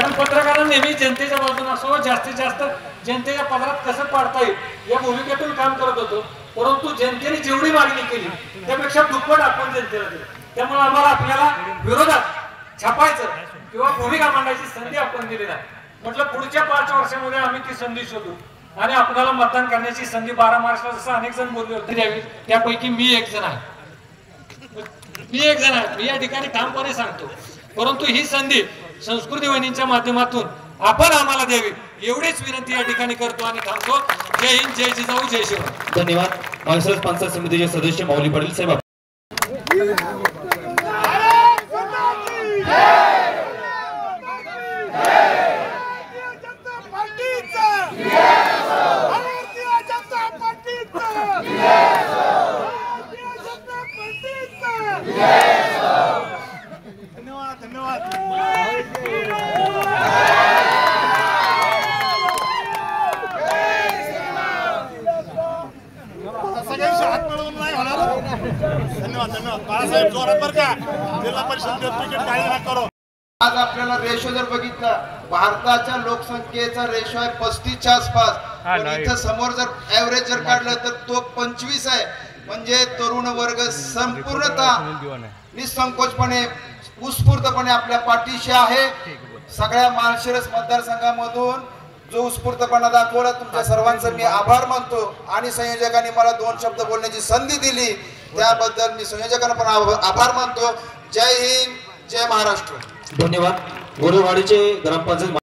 कारण पत्रकारांना नेहमी जनतेच्या बाजूने असो, जास्तीत जास्त जनतेच्या पदरात कसं पाडता येईल या भूमिकेतून काम करत होतो। परंतु जनतेने जेवढी मागणी केली त्यापेक्षा दुप्पट आपण जनतेला दिली। त्यामुळे आम्हाला आपल्याला विरोधात छापायचं किंवा भूमिका मांडायची संधी आपण दिली नाही। म्हटलं पुढच्या 5 वर्षांमध्ये आम्ही ती संधी शोधू आणि आपल्याला मतदान करण्याची संधी 12 मार्चला जसं अनेक जण बोलले होते द्यावी, त्यापैकी मी एक जण आहे। मी या ठिकाणी ठामपणे सांगतो, परंतु ही संधी संस्कृती वहिनींच्या माध्यमातून आपण आम्हाला द्यावी एवढीच विनंती या ठिकाणी करतो आणि थांबतो। जय हिंद, जय जिजाऊ, जय शिवराय। धन्यवाद। माळशिरस पंचायत समितीचे सदस्य माऊली पाटील साहेब। आज आपल्याला रेशो जर बघितला, भारताच्या लोकसंख्येचा रेशो आहे 35च्या आसपास, पण इथं समोर जर ऍव्हरेज जर काढलं तर तो 25 आहे। म्हणजे तरुण वर्ग संपूर्णतः निसंकोचपणे उत्स्फूर्तपणे आपल्या पाठीशी आहे। सगळ्या माळशिरस मतदारसंघामधून जो उत्स्फूर्तपणा दाखवला तुमच्या सर्वांचं मी आभार मानतो आणि संयोजकांनी मला 2 शब्द बोलण्याची संधी दिली त्याबद्दल मी संयोजकांना पण आभार मानतो। जय हिंद, जय महाराष्ट्र। धन्यवाद। गोरेवाडीचे ग्रामपंचायत